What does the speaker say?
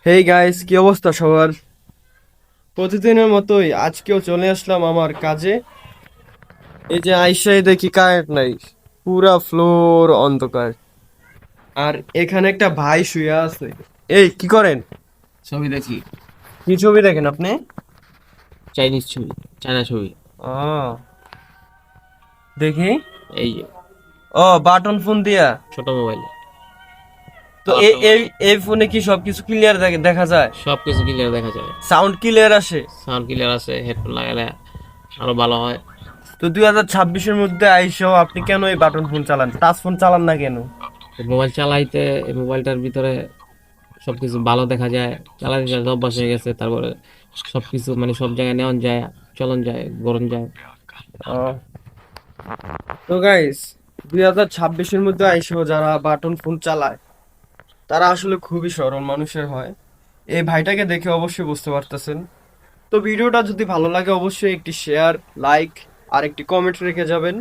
Hey guys, কি অবস্থা সবার? প্রতিদিনের মতোই আজকেও চলে আসলাম আমার কাজে। এই যে আইসাই দেখি কারেন্ট নাই, পুরা ফ্লোর অন্ধকার। আর এখানে একটা ভাই শুয়ে আছে। এই কি করেন? ছবি দেখি। কি ছবি দেখেন আপনি? চাইনিজ ছবি, চায়না ছবি। ও, দেখি। এই যে ও, বাটন ফোন দিয়া। ছোট মোবাইল। তো এই এই এই ফোনে কি সবকিছু ক্লিয়ার দেখা যায়? সবকিছু ক্লিয়ার দেখা যায়। সাউন্ড ক্লিয়ার আসে? সাউন্ড ক্লিয়ার আছে, হেডফোন লাগালে আরো ভালো হয়। তো 2026-এর মধ্যে আইসাও আপনি কেন এই বাটন ফোন চালান, টাচ ফোন চালান না কেন? এই মোবাইল চালাইতে, এই মোবাইলটার ভিতরে সবকিছু ভালো দেখা যায়, চালাতে চালাতে অভ্যাস হয়ে গেছে। তারপরে সবকিছু মানে সব জায়গায় নেওয়া যায়, চলন যায়, গরম যায়। ও, তো গাইস, 2026-এর মধ্যে আইসো যারা বাটন ফোন চালায় তারা আসলে খুবই সরল মানুষের হয়। এই ভাইটাকে দেখে অবশ্যই বুঝতে পারতেছেন। তো ভিডিওটা যদি ভালো লাগে অবশ্যই একটি শেয়ার, লাইক আর একটি কমেন্ট রেখে যাবেন।